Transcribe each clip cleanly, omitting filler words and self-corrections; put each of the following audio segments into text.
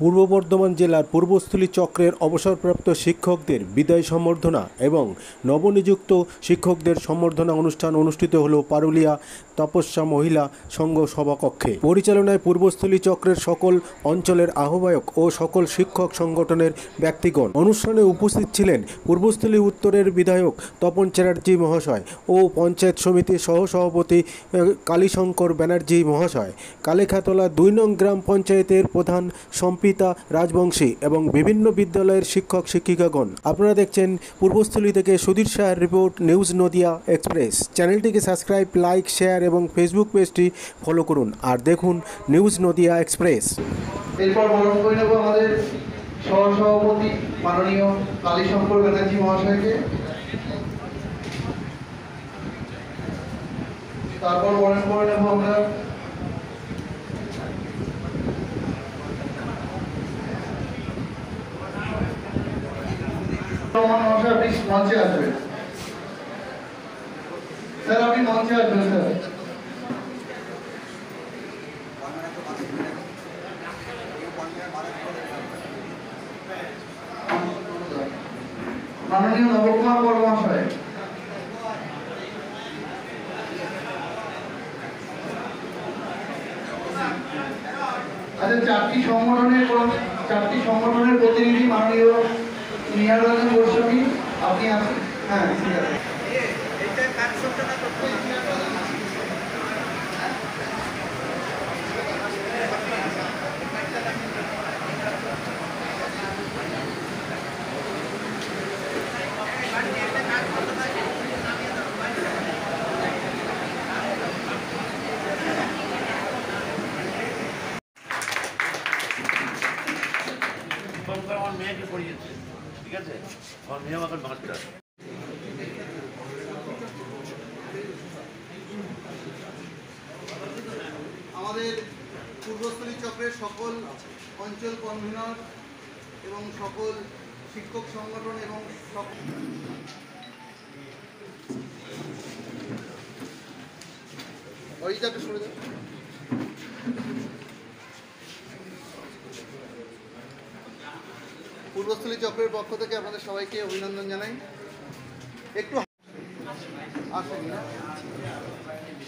পূর্ব বর্ধমান জেলার পূর্বস্থলী চক্রের অবসরপ্রাপ্ত শিক্ষকদের বিদায় সম্বর্ধনা এবং নবনিযুক্ত শিক্ষকদের সম্বর্ধনা অনুষ্ঠান অনুষ্ঠিত হল পারুলিয়া তপস্যা মহিলা সংঘ সভাকক্ষে। পরিচালনায় পূর্বস্থলী চক্রের সকল অঞ্চলের আহ্বায়ক ও সকল শিক্ষক সংগঠনের ব্যক্তিগণ। অনুষ্ঠানে উপস্থিত ছিলেন পূর্বস্থলী উত্তরের বিধায়ক তপন চ্যাটার্জি মহাশয় ও পঞ্চায়েত সমিতির সহসভাপতি কালীশঙ্কর ব্যানার্জি মহাশয়, কালেখাতলা ২ নং গ্রাম পঞ্চায়েতের প্রধান সম্পিতা রাজবংশী এবং বিভিন্ন বিদ্যালয়ের শিক্ষক শিক্ষিকাগণ। আপনারা দেখছেন পূর্বস্থলী থেকে সুধীর শাহের রিপোর্ট, নিউজ নদিয়া এক্সপ্রেস। চ্যানেলটিকে সাবস্ক্রাইব, লাইক, শেয়ার এবং ফেসবুক পেজটি ফলো করুন আর দেখুন নিউজ নদিয়া এক্সপ্রেস। এরপর বরণ করে নেব আমাদের সহসভাপতি মাননীয় কালীশঙ্কর ব্যানার্জি মহাশয়কে। তারপর বরণ করে নেব আমরা মহাশয়। আপনি মঞ্চে আসবেন স্যার, আপনি মঞ্চে আসবেন স্যার। মাননীয় নবকুমার বড় মহাশয়, আচ্ছা চারটি সংগঠনের প্রতিনিধি মাননীয় নিহাররঞ্জন গোস্বামী, আপনি আছেন? হ্যাঁ, ঠিক আছে। আমার মেয়েকে পড়িয়েছে, ঠিক আছে? আমার মেয়ে আমাকে মাস্টার। আমাদের পূর্বস্থলী চক্রের সকল অঞ্চল কনভেনর এবং সকল শিক্ষক সংগঠন এবং সরে যান। পূর্বস্থলী চক্রের পক্ষ থেকে আপনাদের সবাইকে অভিনন্দন জানাই। একটু আসেন না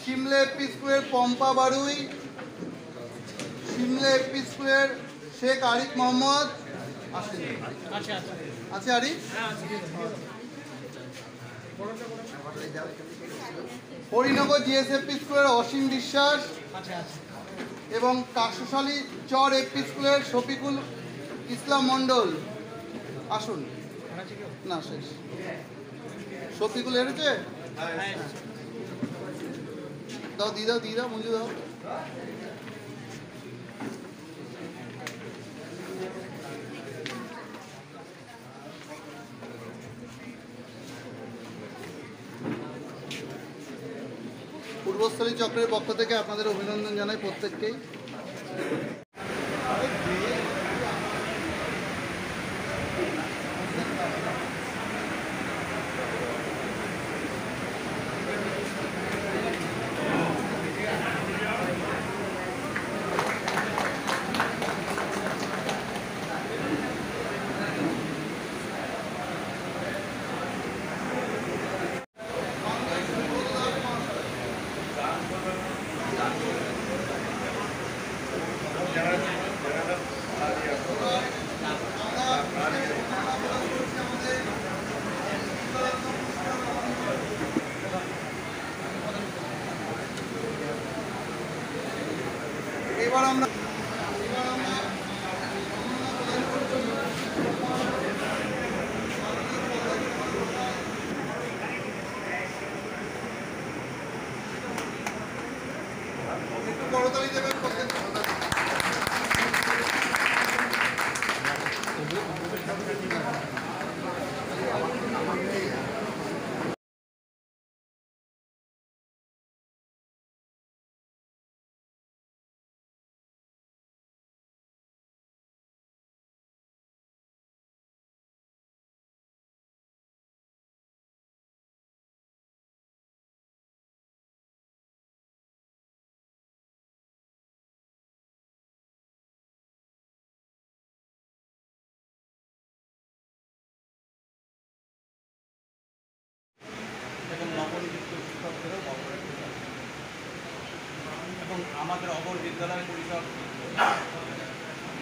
সিমলে এপি স্কুলের পম্পা বারুই, সিমলে এপি স্কুলের শেখ আরিফ মোহাম্মদ আসেন। আছে আরিফ? হরিনগর জিএসএপি স্কুলের অসীম বিশ্বাস এবং কাকশালী চর এপি স্কুলের শফিকুল ইসলাম মন্ডল আসুন। না শেষ, শফিকুল এসেছে? দাও দিয়ে দাও মঞ্জু দাও। পূর্বস্থলী চক্রের পক্ষ থেকে আপনাদের অভিনন্দন জানাই প্রত্যেককেই। এবার আমরা একটু করতালি দেবেন। আমাদের অপর বিদ্যালয় পরিষদ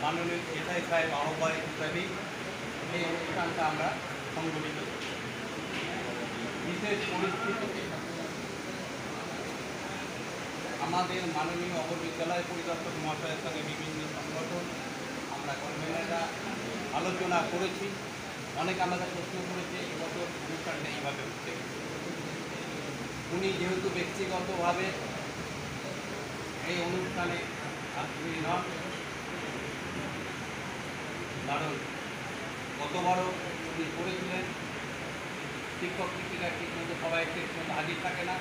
মাননীয় এসআই সাহেব আহ্বায়ক হিসাবে এই অনুষ্ঠানটা আমরা সংগঠিত করি। বিশেষ পরিস্থিতিতে আমাদের মাননীয় অপর বিদ্যালয় পরিদর্শক মহাশয়ের সঙ্গে বিভিন্ন সংগঠন আমরা কনভেনাররা আলোচনা করেছি, অনেক আলাদা প্রশ্ন করেছে। এবছর অনুষ্ঠানটা এইভাবে হচ্ছে। উনি যেহেতু ব্যক্তিগতভাবে এই অনুষ্ঠানে আগ্রহী নন, কারণ গতবারও উনি করেছিলেন শিক্ষক শিক্ষিকা ঠিকমতো সবাই ঠিকমতো হাজির থাকে না।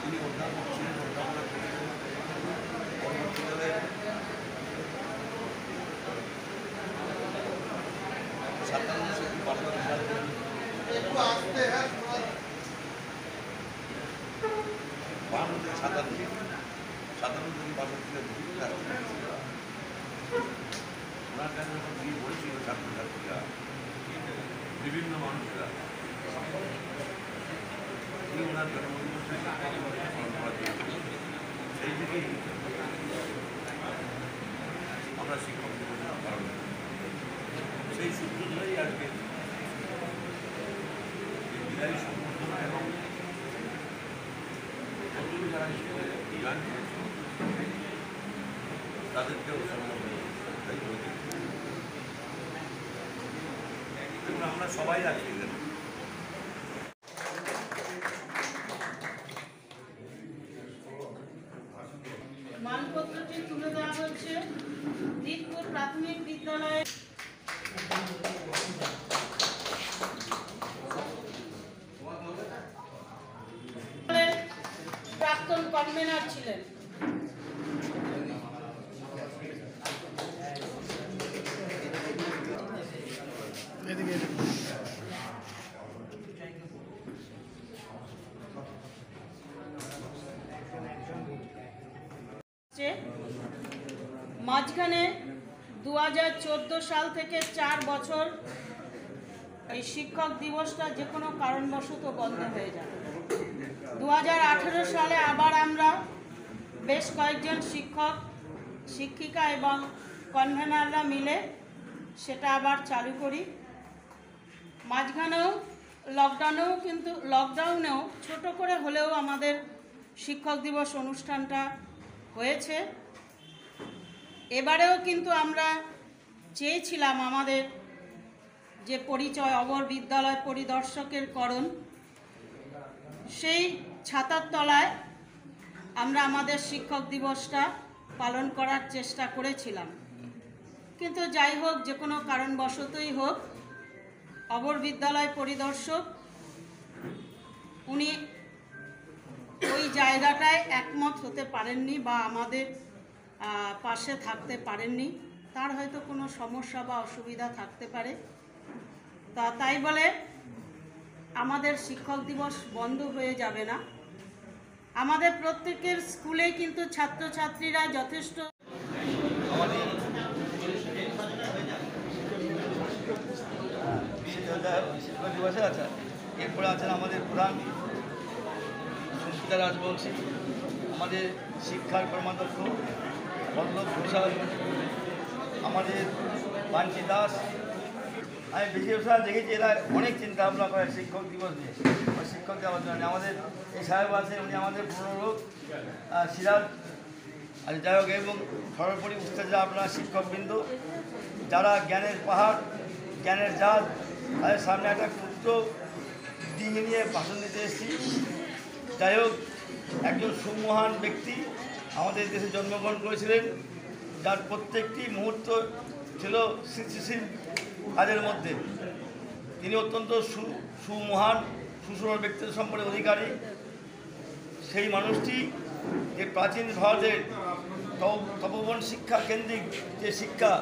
তিনি অধ্যাপক ছিলেন, অধ্যাপনা করেছেন। পরবর্তীকালে সাতান্ন থেকে 52 সালে একটু আসতে, হ্যাঁ, 52 থেকে 57 থেকে 62 ওনার কাছে যখন গিয়ে বলেছিল ছাত্রছাত্রীরা, বিভিন্ন মানুষরা, উনি ওনার জন্মদিবসে সেই থেকেই আমরা শিক্ষক দিবস পালন করি। সেই সূত্র ধরেই আজকে বিদায়ী সম্বর্ধনা এবং নতুন যারা স্কুলে গান করেছে তাদেরকেও সম্বোধন দায়িত্ব দিয়েছে। এবং আমরা সবাই আছি এখানে। মানপত্রটি তুলে দেওয়া হচ্ছে দিকপুর প্রাথমিক বিদ্যালয়ে। প্রাক্তন কনভেনার ছিলেন। মাঝখানে 2014 সাল থেকে 4 বছর এই শিক্ষক দিবসটা যে কোনো কারণবশত বন্ধ হয়ে যায়। 2018 সালে আবার আমরা বেশ কয়েকজন শিক্ষক শিক্ষিকা এবং কনভেনাররা মিলে সেটা আবার চালু করি। মাঝখানেও লকডাউনেও ছোট করে হলেও আমাদের শিক্ষক দিবস অনুষ্ঠানটা হয়েছে। এবারেও কিন্তু আমরা চেয়েছিলাম আমাদের যে পরিচয় অবর বিদ্যালয় পরিদর্শকের করণ, সেই ছাতার তলায় আমরা আমাদের শিক্ষক দিবসটা পালন করার চেষ্টা করেছিলাম। কিন্তু যাই হোক, যে কোনো কারণবশতই হোক, অবর বিদ্যালয় পরিদর্শক উনি ওই জায়গাটায় একমত হতে পারেননি বা আমাদের পাশে থাকতে পারেননি। তার হয়তো কোনো সমস্যা বা অসুবিধা থাকতে পারে। তাই বলে আমাদের শিক্ষক দিবস বন্ধ হয়ে যাবে না। আমাদের প্রত্যেকের স্কুলে কিন্তু ছাত্রছাত্রীরা যথেষ্ট শিক্ষক দিবসে আছে। এরপরে আছেন আমাদের প্রধান সুস্মিতা রাজবংশী, আমাদের শিক্ষার কর্মাধ্যক্ষ বল্লভ ঘোষাল, আমাদের বাঞ্চি দাস। আমি বেশিরভাগ দেখেছি এরা অনেক চিন্তা ভাবনা করে শিক্ষক দিবস নিয়ে, শিক্ষক দেওয়ার জন্য। আমাদের এই সাহেব আছে, উনি আমাদের পুরনো লোক সিরাজ। আর যাই হোক, এবং সর্বোপরি উত্তেজনা আপনার শিক্ষকবৃন্দ যারা জ্ঞানের পাহাড়, জ্ঞানের জাহাজ, তাদের সামনে একটা ক্ষুদ্র ডিঙি নিয়ে ভাষণ দিতে এসেছি। যাই হোক, একজন সুমহান ব্যক্তি আমাদের দেশে জন্মগ্রহণ করেছিলেন, যার প্রত্যেকটি মুহূর্ত ছিল সৃষ্টিশীল কাজের মধ্যে। তিনি অত্যন্ত সুমহান সুসুর ব্যক্তিত্ব সম্পর্কে অধিকারী। সেই মানুষটি যে প্রাচীন ভারতের তপবন শিক্ষা কেন্দ্রিক যে শিক্ষা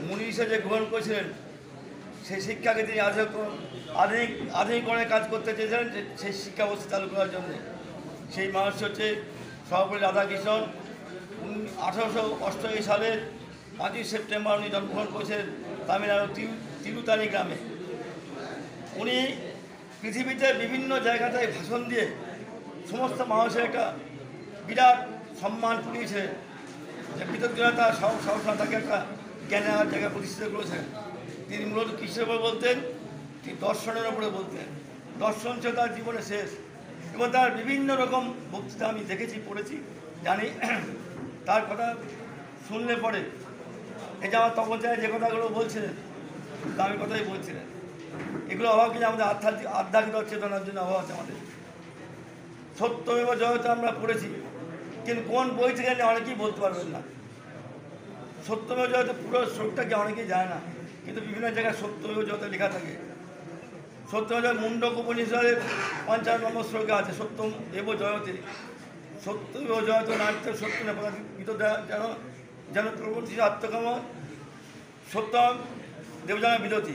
মুনি হিসেবে গ্রহণ করেছিলেন, সেই শিক্ষাকে তিনি আধুনিকরণের কাজ করতে চেয়েছিলেন, সেই শিক্ষা ব্যবস্থা চালু করার জন্য। সেই মানুষ হচ্ছে সর্বোপরি রাধাকৃষ্ণন। 1888 সালের 5ই সেপ্টেম্বর উনি জন্মগ্রহণ করেছিলেন তামিলনাড়ু তিরুতানি গ্রামে। উনি পৃথিবীতে বিভিন্ন জায়গাতে ভাষণ দিয়ে সমস্ত মানুষের একটা বিরাট সম্মান কুড়িয়েছে, যে বিতর্কতা সাহসা তাকে একটা জ্ঞানের জায়গায় প্রতিষ্ঠিত করেছেন। তিনি মূলত কৃষ্ণের উপর বলতেন, তিনি দর্শনের উপরে বলতেন, দর্শন ছিল তার জীবনে শেষ। এবং তার বিভিন্ন রকম বক্তৃতা আমি দেখেছি, পড়েছি, জানি। তার কথা শুনলে পরে এই যে আমার তপচায় যে কথাগুলো বলছিলেন, দামি কথাই বলছিলেন, এগুলো অভাব কিন্তু আমাদের আধ্যাত্মিক চেতনার জন্য অভাব আছে আমাদের। সত্যমেব জয়তে আমরা পড়েছি, কিন্তু কোন বই থেকে অনেকেই বলতে পারবেন না। সত্যমেব জয়তে পুরো শ্লোকটাকে অনেকেই যায় না, কিন্তু বিভিন্ন জায়গায় সত্যমেব জয়তে লেখা থাকে। সত্যমেব জয় মুন্ডক উপনিষদের ৫৫ নম্বর শ্লোকে আছে, সত্যম এব জয়তে, সত্যমেব জয়ত নাট্য সত্য নেপথিত যেন যেন প্রবর্তিত আত্মকাম সত্য দেবজানা বিরতি।